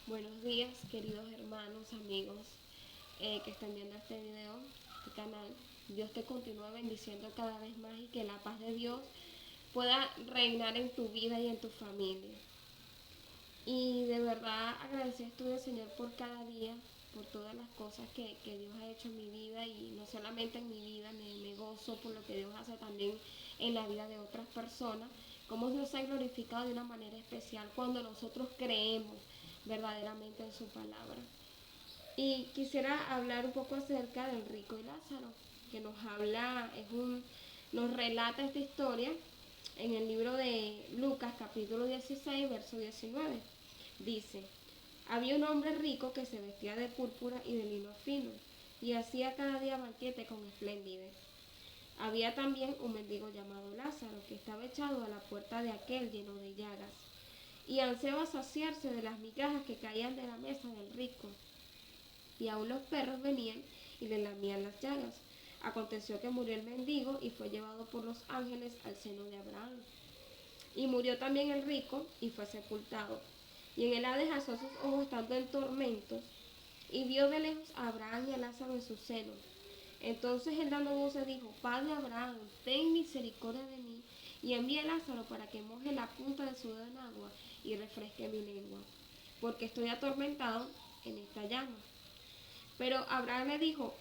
Buenos días, queridos hermanos, amigos que están viendo este video, este canal. Dios te continúa bendiciendo cada vez más y que la paz de Dios pueda reinar en tu vida y en tu familia. Y de verdad agradecido estoy al Señor por cada día, por todas las cosas que Dios ha hecho en mi vida y no solamente en mi vida, me gozo por lo que Dios hace también en la vida de otras personas, como Dios se ha glorificado de una manera especial cuando nosotros creemos verdaderamente en su palabra. Y quisiera hablar un poco acerca del rico y Lázaro, que nos habla, nos relata esta historia en el libro de Lucas capítulo 16 verso 19. Dice, había un hombre rico que se vestía de púrpura y de lino fino, y hacía cada día banquete con esplendidez. Había también un mendigo llamado Lázaro, que estaba echado a la puerta de aquel lleno de llagas, y ansiaba saciarse de las migajas que caían de la mesa del rico, y aun los perros venían y le lamían las llagas. Aconteció que murió el mendigo y fue llevado por los ángeles al seno de Abraham. Y murió también el rico y fue sepultado. Y en el Hades alzó sus ojos estando en tormentos, y vio de lejos a Abraham y a Lázaro en su seno. Entonces él dando voces dijo, Padre Abraham, ten misericordia de mí, y envía a Lázaro para que moje la punta de su dedo en agua y refresque mi lengua, porque estoy atormentado en esta llama. Pero Abraham le dijo,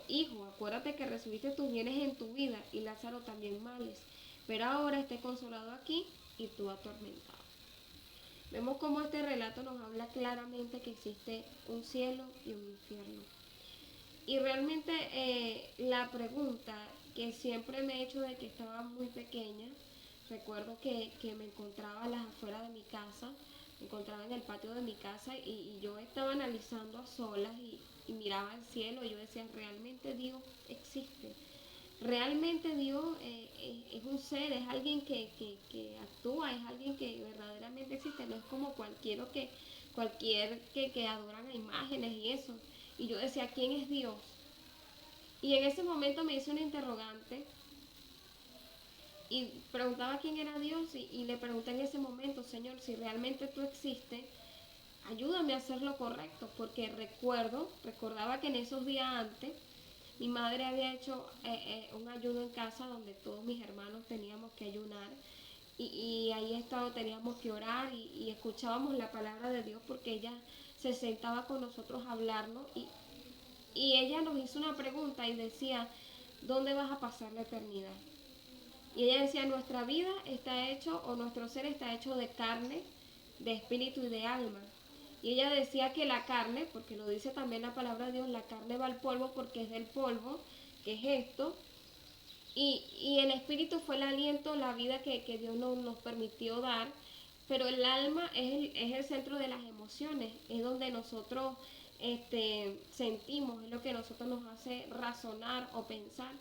hijo, acuérdate que recibiste tus bienes en tu vida y Lázaro también males, pero ahora esté consolado aquí y tú atormentado. Vemos cómo este relato nos habla claramente que existe un cielo y un infierno. Y realmente la pregunta que siempre me he hecho de que estaba muy pequeña, recuerdo que me encontraba a las afueras de mi casa, me encontraba en el patio de mi casa y yo estaba analizando a solas y miraba al cielo y yo decía, ¿realmente Dios existe? Realmente Dios es un ser, es alguien que actúa, es alguien que verdaderamente existe, no es como cualquier que adoran a imágenes y eso. Y yo decía, ¿quién es Dios? Y en ese momento me hice una interrogante y preguntaba quién era Dios y le pregunté en ese momento, Señor, si realmente tú existes, ayúdame a hacer lo correcto, porque recordaba que en esos días antes mi madre había hecho un ayuno en casa donde todos mis hermanos teníamos que ayunar y ahí teníamos que orar y escuchábamos la palabra de Dios porque ella se sentaba con nosotros a hablarnos y ella nos hizo una pregunta y decía, ¿dónde vas a pasar la eternidad? Y ella decía, nuestra vida está hecho o nuestro ser está hecho de carne, de espíritu y de alma. Y ella decía que la carne, porque lo dice también la palabra de Dios, la carne va al polvo porque es del polvo, que es esto. Y el espíritu fue el aliento, la vida que Dios nos permitió dar. Pero el alma es el centro de las emociones, es donde nosotros sentimos, es lo que nosotros nos hace razonar o pensar.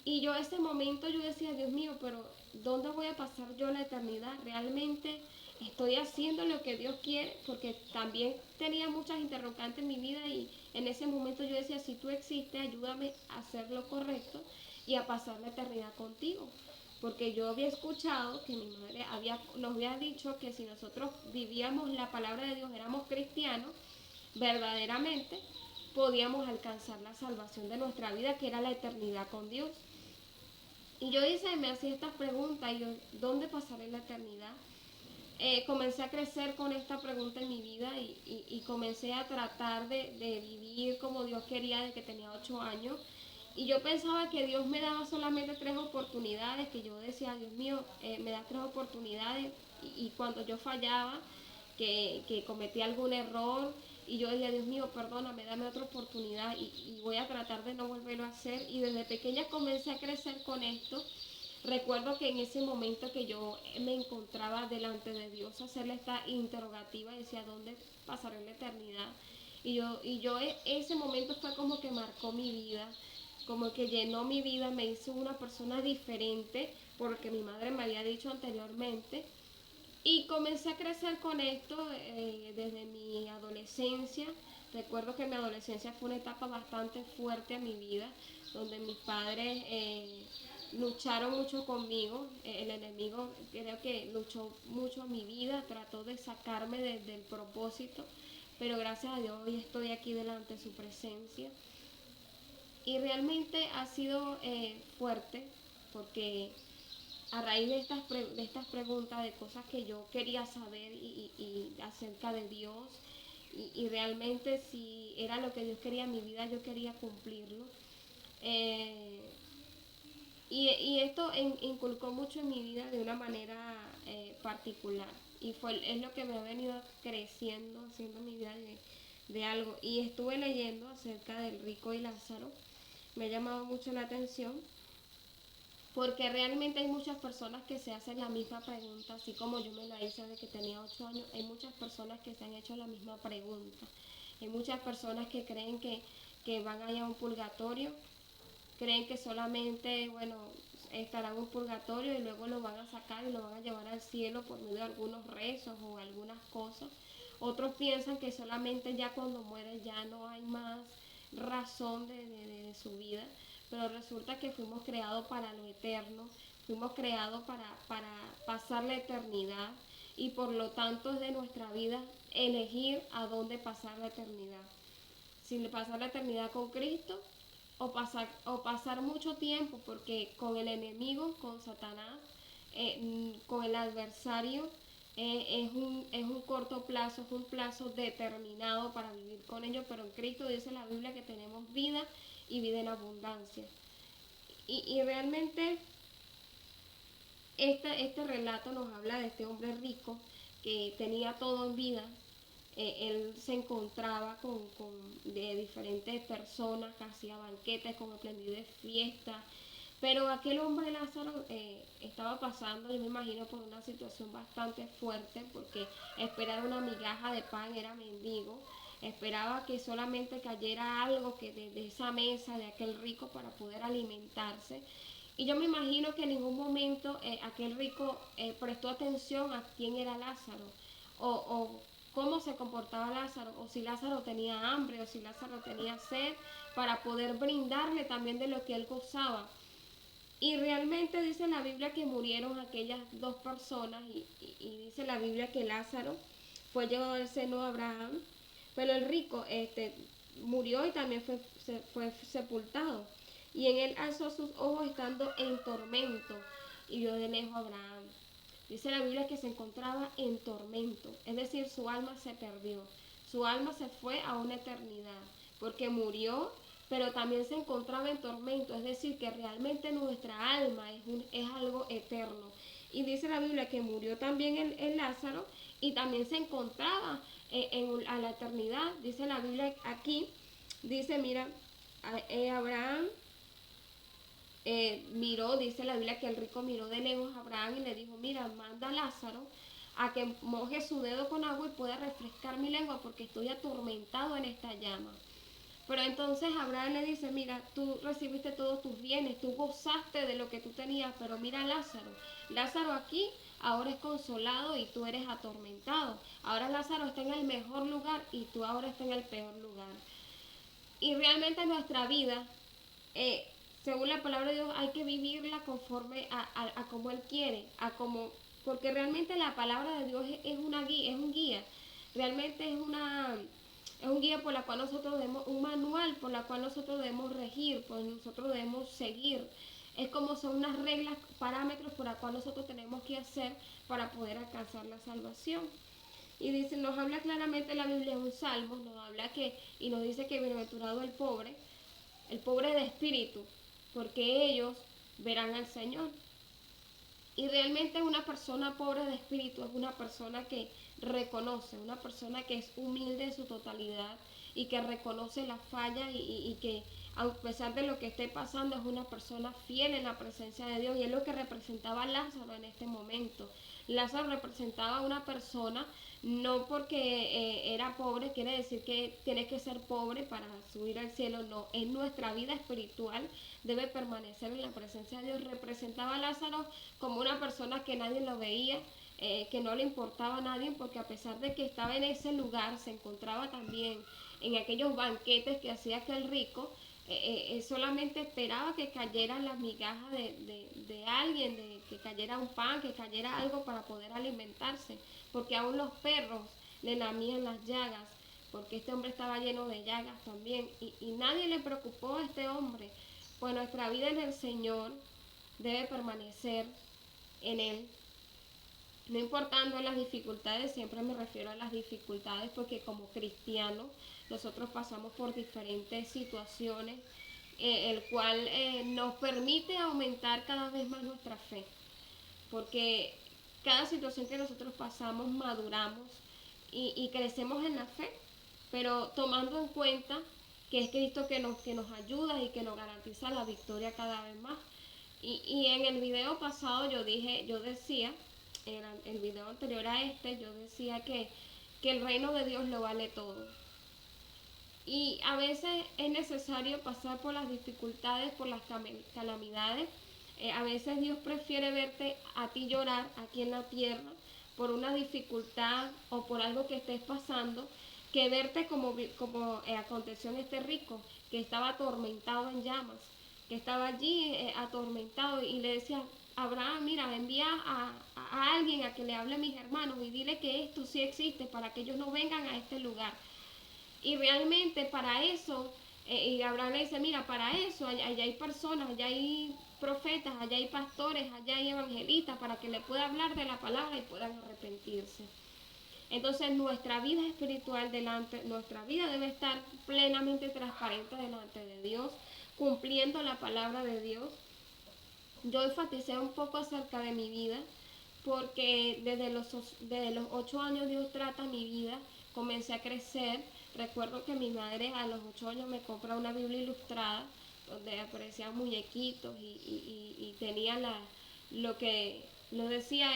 Y yo ese momento yo decía, Dios mío, pero ¿dónde voy a pasar yo la eternidad? ¿Realmente estoy haciendo lo que Dios quiere? Porque también tenía muchas interrogantes en mi vida y en ese momento yo decía, si tú existes, ayúdame a hacer lo correcto y a pasar la eternidad contigo. Porque yo había escuchado que mi madre nos había dicho que si nosotros vivíamos la palabra de Dios, éramos cristianos, verdaderamente podíamos alcanzar la salvación de nuestra vida, que era la eternidad con Dios. Y yo me hacía estas preguntas, y yo, ¿dónde pasaré la eternidad? Comencé a crecer con esta pregunta en mi vida y comencé a tratar de vivir como Dios quería desde que tenía 8 años. Y yo pensaba que Dios me daba solamente 3 oportunidades, que yo decía, Dios mío, me das 3 oportunidades. Y cuando yo fallaba, que cometí algún error, y yo decía, Dios mío, perdóname, dame otra oportunidad y voy a tratar de no volverlo a hacer. Y desde pequeña comencé a crecer con esto. Recuerdo que en ese momento que yo me encontraba delante de Dios, hacerle esta interrogativa, decía, ¿dónde pasaré la eternidad? Ese momento fue como que marcó mi vida, como que llenó mi vida, me hizo una persona diferente, porque mi madre me había dicho anteriormente. Y comencé a crecer con esto desde mi adolescencia. Recuerdo que mi adolescencia fue una etapa bastante fuerte en mi vida, donde mis padres lucharon mucho conmigo. El enemigo creo que luchó mucho mi vida, trató de sacarme del propósito, pero gracias a Dios hoy estoy aquí delante de su presencia. Y realmente ha sido fuerte porque a raíz de estas preguntas, de cosas que yo quería saber y acerca de Dios, y realmente si era lo que Dios quería en mi vida, yo quería cumplirlo. Eh, y esto inculcó mucho en mi vida de una manera particular. Y es lo que me ha venido creciendo, haciendo mi vida de algo. Y estuve leyendo acerca del rico y Lázaro. Me ha llamado mucho la atención porque realmente hay muchas personas que se hacen la misma pregunta, así como yo me la hice desde que tenía 8 años. Hay muchas personas que se han hecho la misma pregunta. Hay muchas personas que creen que van a ir a un purgatorio, creen que solamente, bueno, estarán en un purgatorio y luego lo van a sacar y lo van a llevar al cielo por medio de algunos rezos o algunas cosas. Otros piensan que solamente ya cuando muere ya no hay más razón de su vida, pero resulta que fuimos creados para lo eterno, fuimos creados para pasar la eternidad y por lo tanto es de nuestra vida elegir a dónde pasar la eternidad. Si pasar la eternidad con Cristo o pasar mucho tiempo, porque con el enemigo, con Satanás, con el adversario, es un corto plazo, es un plazo determinado para vivir con ellos, pero en Cristo dice la Biblia que tenemos vida y vida en abundancia. Y realmente este relato nos habla de este hombre rico que tenía todo en vida. Él se encontraba de diferentes personas, que hacía banquetes con esplendidez fiestas, pero aquel hombre Lázaro estaba pasando, yo me imagino, por una situación bastante fuerte, porque esperar una migaja de pan era mendigo, esperaba que solamente cayera algo que de esa mesa de aquel rico para poder alimentarse. Y yo me imagino que en ningún momento aquel rico prestó atención a quién era Lázaro, o cómo se comportaba Lázaro, o si Lázaro tenía hambre, o si Lázaro tenía sed, para poder brindarle también de lo que él gozaba. Y realmente dice la Biblia que murieron aquellas dos personas y dice la Biblia que Lázaro fue llevado al seno de Abraham, pero el rico murió y también fue sepultado. Y en él alzó sus ojos estando en tormento y vio de lejos a Abraham. Dice la Biblia que se encontraba en tormento, es decir, su alma se perdió, su alma se fue a una eternidad, porque murió, pero también se encontraba en tormento, es decir, que realmente nuestra alma es algo eterno. Y dice la Biblia que murió también en Lázaro y también se encontraba a la eternidad. Dice la Biblia aquí, dice, mira, Abraham miró, dice la Biblia que el rico miró de lejos a Abraham y le dijo, mira, manda a Lázaro a que moje su dedo con agua y pueda refrescar mi lengua porque estoy atormentado en esta llama. Pero entonces Abraham le dice, mira, tú recibiste todos tus bienes, tú gozaste de lo que tú tenías, pero mira Lázaro, Lázaro aquí ahora es consolado y tú eres atormentado. Ahora Lázaro está en el mejor lugar y tú ahora estás en el peor lugar. Y realmente nuestra vida, eh, según la palabra de Dios, hay que vivirla conforme a como Él quiere, porque realmente la palabra de Dios es una guía, es un guía, realmente es un guía por la cual nosotros debemos, un manual por la cual nosotros debemos regir, pues nosotros debemos seguir. Es como son unas reglas, parámetros por las cuales nosotros tenemos que hacer para poder alcanzar la salvación. Y dice, nos habla claramente la Biblia en un salmo, nos habla y nos dice que bienaventurado el pobre de espíritu, porque ellos verán al Señor. Y realmente una persona pobre de espíritu es una persona que reconoce, una persona que es humilde en su totalidad y que reconoce la falla y que a pesar de lo que esté pasando es una persona fiel en la presencia de Dios, y es lo que representaba Lázaro en este momento. Lázaro representaba a una persona, no porque era pobre quiere decir que tienes que ser pobre para subir al cielo, no, en nuestra vida espiritual debe permanecer en la presencia de Dios. Representaba a Lázaro como una persona que nadie lo veía, que no le importaba a nadie, porque a pesar de que estaba en ese lugar, se encontraba también en aquellos banquetes que hacía aquel rico, solamente esperaba que cayeran las migajas de alguien, de que cayera un pan, que cayera algo para poder alimentarse, porque aún los perros le lamían las llagas, porque este hombre estaba lleno de llagas también, y nadie le preocupó a este hombre, pues nuestra vida en el Señor debe permanecer en Él, no importando las dificultades. Siempre me refiero a las dificultades porque como cristianos nosotros pasamos por diferentes situaciones, el cual nos permite aumentar cada vez más nuestra fe, porque cada situación que nosotros pasamos maduramos y crecemos en la fe, pero tomando en cuenta que es Cristo que nos ayuda y que nos garantiza la victoria cada vez más. Y en el video pasado yo decía, en el video anterior a este, yo decía que el reino de Dios lo vale todo. Y a veces es necesario pasar por las dificultades, por las calamidades. A veces Dios prefiere verte a ti llorar aquí en la tierra por una dificultad o por algo que estés pasando, que verte como aconteció en este rico, que estaba atormentado en llamas, que estaba allí atormentado, y le decía: Abraham, mira, envía a alguien a que le hable a mis hermanos y dile que esto sí existe para que ellos no vengan a este lugar. Y realmente para eso, y Abraham le dice: mira, para eso allá hay personas, allá hay profetas, allá hay pastores, allá hay evangelistas, para que le pueda hablar de la palabra y puedan arrepentirse. Entonces nuestra vida espiritual nuestra vida debe estar plenamente transparente delante de Dios, cumpliendo la palabra de Dios. Yo enfaticé un poco acerca de mi vida, porque desde los 8 años Dios trata mi vida, comencé a crecer. Recuerdo que mi madre a los 8 años me compra una Biblia ilustrada, donde aparecían muñequitos y tenía lo que lo decía,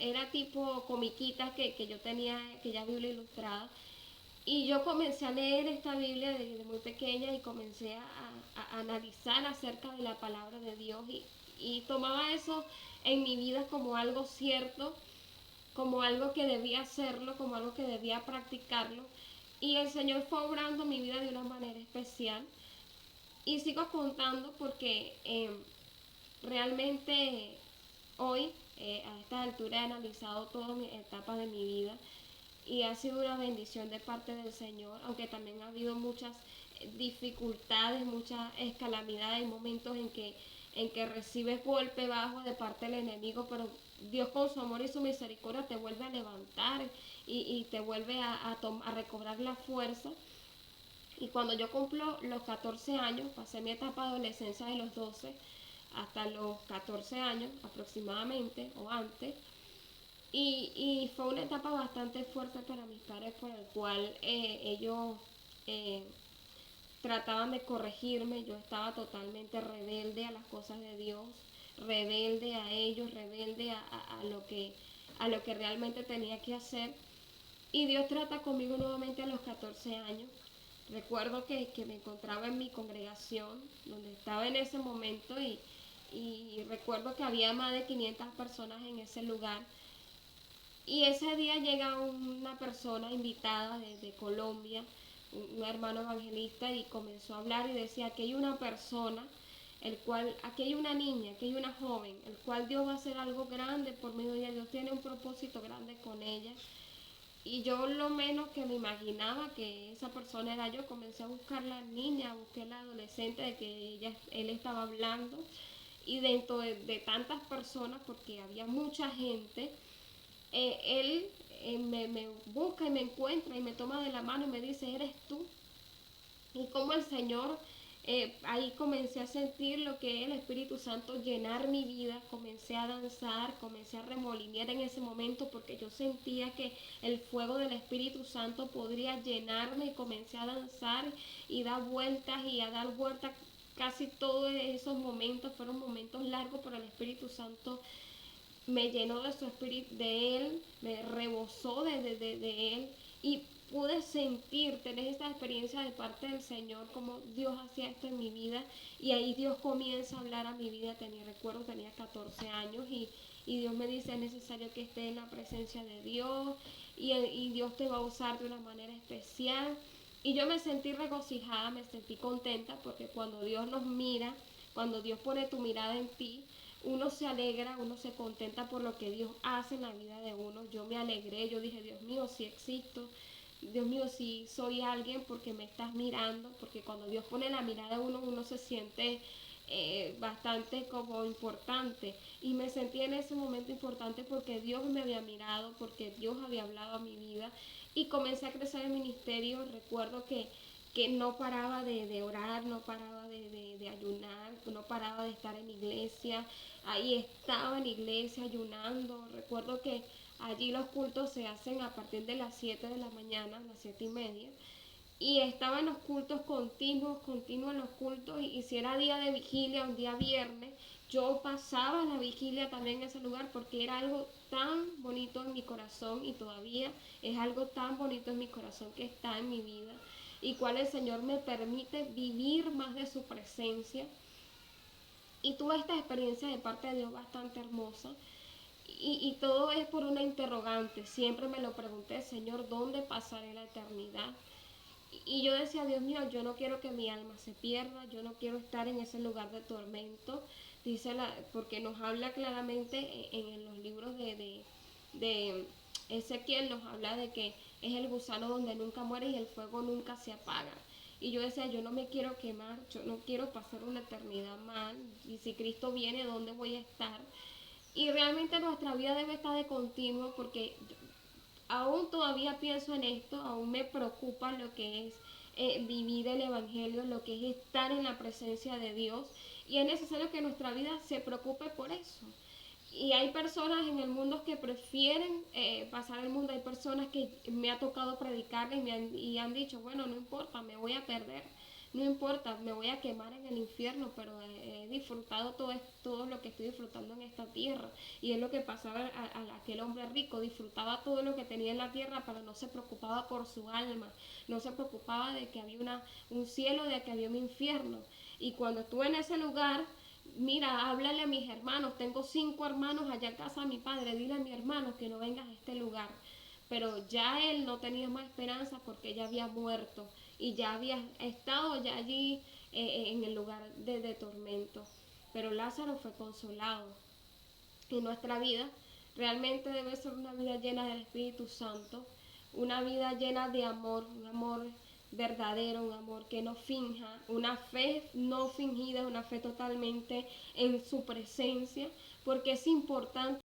era tipo comiquitas que yo tenía, aquella Biblia ilustrada. Y yo comencé a leer esta Biblia desde muy pequeña y comencé a analizar acerca de la palabra de Dios, y tomaba eso en mi vida como algo cierto, como algo que debía hacerlo, como algo que debía practicarlo. Y el Señor fue obrando mi vida de una manera especial. Y sigo contando porque realmente hoy, a esta altura, he analizado todas mis etapas de mi vida y ha sido una bendición de parte del Señor, aunque también ha habido muchas dificultades, muchas calamidades, momentos en que recibes golpe bajo de parte del enemigo, pero Dios con su amor y su misericordia te vuelve a levantar y te vuelve a recobrar la fuerza. Y cuando yo cumplo los 14 años, pasé mi etapa de adolescencia de los 12 hasta los 14 años aproximadamente o antes, y fue una etapa bastante fuerte para mis padres, por el cual ellos eh, trataban de corregirme. Yo estaba totalmente rebelde a las cosas de Dios, rebelde a ellos, rebelde a lo que realmente tenía que hacer. Y Dios trata conmigo nuevamente a los 14 años. Recuerdo que me encontraba en mi congregación, donde estaba en ese momento, y recuerdo que había más de 500 personas en ese lugar. Y ese día llega una persona invitada de Colombia, un hermano evangelista, y comenzó a hablar y decía que hay una persona, aquí hay una niña, aquí hay una joven, el cual Dios va a hacer algo grande por medio de ella, Dios tiene un propósito grande con ella. Y yo lo menos que me imaginaba que esa persona era yo. Comencé a buscar la niña, busqué la adolescente de que él estaba hablando, y dentro de tantas personas, porque había mucha gente, él me busca y me encuentra y me toma de la mano y me dice: ¿eres tú? Y como el Señor, ahí comencé a sentir lo que es el Espíritu Santo llenar mi vida, comencé a danzar, comencé a remolinear en ese momento, porque yo sentía que el fuego del Espíritu Santo podría llenarme, y comencé a danzar y dar vueltas y a dar vueltas. Casi todos esos momentos fueron momentos largos, pero el Espíritu Santo me llenó de su espíritu, de él, me rebosó de él, y pude sentir, tener esta experiencia de parte del Señor, como Dios hacía esto en mi vida. Y ahí Dios comienza a hablar a mi vida. Recuerdo, tenía 14 años, y Dios me dice: es necesario que esté en la presencia de Dios, y Dios te va a usar de una manera especial. Y yo me sentí regocijada, me sentí contenta porque cuando Dios nos mira, cuando Dios pone tu mirada en ti, uno se alegra, uno se contenta por lo que Dios hace en la vida de uno. Yo me alegré, yo dije, Dios mío, si existo, Dios mío, si soy alguien porque me estás mirando, porque cuando Dios pone la mirada en uno, uno se siente bastante como importante. Y me sentí en ese momento importante porque Dios me había mirado, porque Dios había hablado a mi vida y comencé a crecer en el ministerio. Recuerdo que no paraba de orar, no paraba de ayunar, no paraba de estar en la iglesia. Ahí estaba en la iglesia ayunando. Recuerdo que allí los cultos se hacen a partir de las 7 de la mañana, las 7:30. Y estaba en los cultos continuos en los cultos. Y si era día de vigilia, un día viernes, yo pasaba la vigilia también en ese lugar porque era algo tan bonito en mi corazón y todavía es algo tan bonito en mi corazón que está en mi vida y cual el Señor me permite vivir más de su presencia. Y tuve esta experiencia de parte de Dios bastante hermosa. Y todo es por una interrogante. Siempre me lo pregunté, Señor, ¿dónde pasaré la eternidad? Y yo decía, Dios mío, yo no quiero que mi alma se pierda, yo no quiero estar en ese lugar de tormento, porque nos habla claramente en los libros de Ezequiel, nos habla de que es el gusano donde nunca muere y el fuego nunca se apaga. Y yo decía, yo no me quiero quemar, yo no quiero pasar una eternidad mal, y si Cristo viene, ¿dónde voy a estar? Y realmente nuestra vida debe estar de continuo porque aún todavía pienso en esto, aún me preocupa lo que es vivir el Evangelio, lo que es estar en la presencia de Dios. Y es necesario que nuestra vida se preocupe por eso. Y hay personas en el mundo que prefieren pasar el mundo. Hay personas que me ha tocado predicarles y han dicho, bueno, no importa, me voy a perder. No importa, me voy a quemar en el infierno, pero he disfrutado todo lo que estoy disfrutando en esta tierra. Y es lo que pasaba a aquel hombre rico, disfrutaba todo lo que tenía en la tierra, pero no se preocupaba por su alma, no se preocupaba de que había un cielo, de que había un infierno. Y cuando estuve en ese lugar, mira, háblale a mis hermanos, tengo 5 hermanos allá en casa de mi padre, dile a mi hermano que no vengas a este lugar. Pero ya él no tenía más esperanza porque ya había muerto y ya había estado ya allí en el lugar de tormento. Pero Lázaro fue consolado. Y nuestra vida realmente debe ser una vida llena del Espíritu Santo, una vida llena de amor, un amor verdadero, un amor que no finja, una fe no fingida, una fe totalmente en su presencia, porque es importante